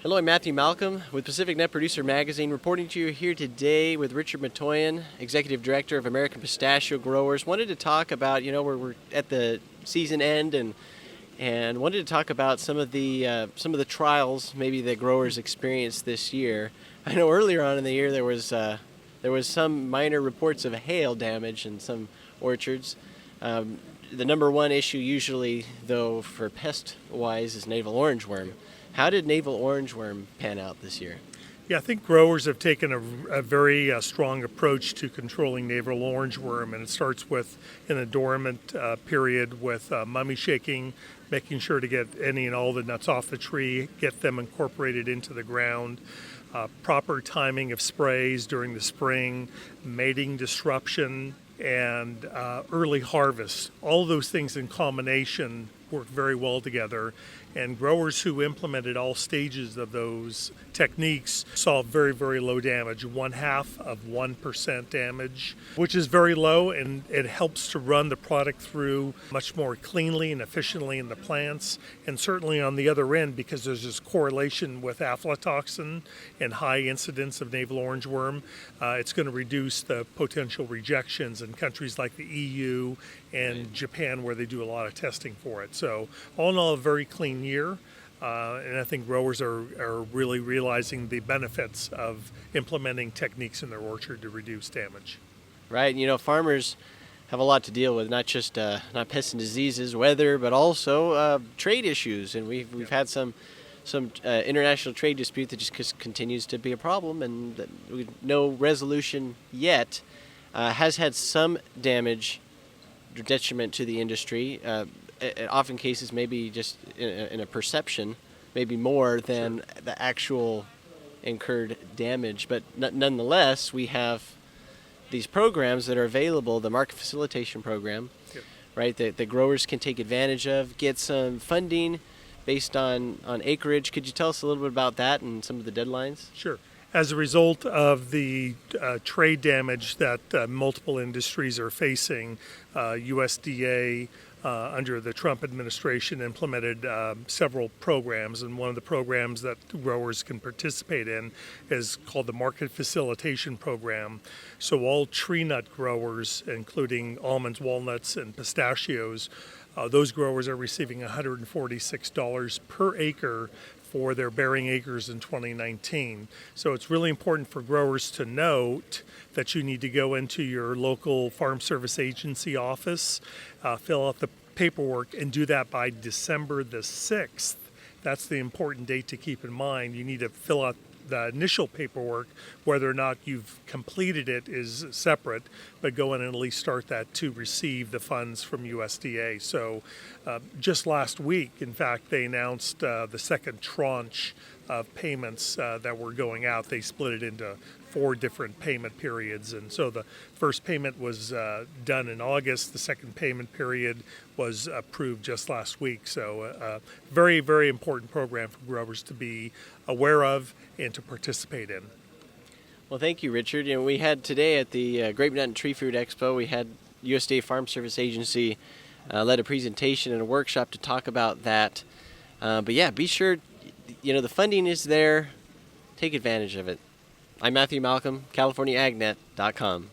Hello, I'm Matthew Malcolm with Pacific Net Producer Magazine, reporting to you here today with Richard Matoian, Executive Director of American Pistachio Growers. Wanted to talk about, we're at the season end and wanted to talk about some of the trials maybe that growers experienced this year. I know earlier on in the year there was some minor reports of hail damage in some orchards. The number one issue usually, though, for pest-wise is Navel Orangeworm. How did Navel Orangeworm pan out this year? Yeah, I think growers have taken a very strong approach to controlling Navel Orangeworm, and it starts with in a dormant period with mummy shaking, making sure to get any and all the nuts off the tree, get them incorporated into the ground, proper timing of sprays during the spring, mating disruption, and early harvest. All of those things in combination work very well together, and growers who implemented all stages of those techniques saw very, very low damage, 0.5% damage, which is very low, and it helps to run the product through much more cleanly and efficiently in the plants. And certainly on the other end, because there's this correlation with aflatoxin and high incidence of Navel Orangeworm, it's going to reduce the potential rejections in countries like the EU and Japan, where they do a lot of testing for it. So all in all, a very clean year, and I think growers are really realizing the benefits of implementing techniques in their orchard to reduce damage. Right, farmers have a lot to deal with, not just not pests and diseases, weather, but also trade issues, and we've had some international trade dispute that just continues to be a problem, and no resolution yet. Has had some damage, detriment to the industry. Often cases maybe just in a perception, maybe more than the actual incurred damage. But nonetheless, we have these programs that are available, the market facilitation program, right, that growers can take advantage of, get some funding based on acreage. Could you tell us a little bit about that and some of the deadlines? Sure. As a result of the trade damage that multiple industries are facing, USDA under the Trump administration implemented several programs, and one of the programs that growers can participate in is called the Market Facilitation Program. So all tree nut growers, including almonds, walnuts, and pistachios, those growers are receiving $146 per acre for their bearing acres in 2019. So it's really important for growers to note that you need to go into your local Farm Service Agency office, fill out the paperwork, and do that by December the 6th. That's the important date to keep in mind. You need to fill out the initial paperwork. Whether or not you've completed it is separate, but go in and at least start that to receive the funds from USDA. So just last week, in fact, they announced the second tranche of payments that were going out. They split it into 4 different payment periods, and so the first payment was done in August. The second payment period was approved just last week. So very, very important program for growers to be aware of and to participate in. Well, thank you, Richard. We had today at the Grape Nut and Tree Fruit Expo, we had USDA Farm Service Agency led a presentation and a workshop to talk about that. But yeah, be sure, the funding is there. Take advantage of it. I'm Matthew Malcolm, CaliforniaAgNet.com.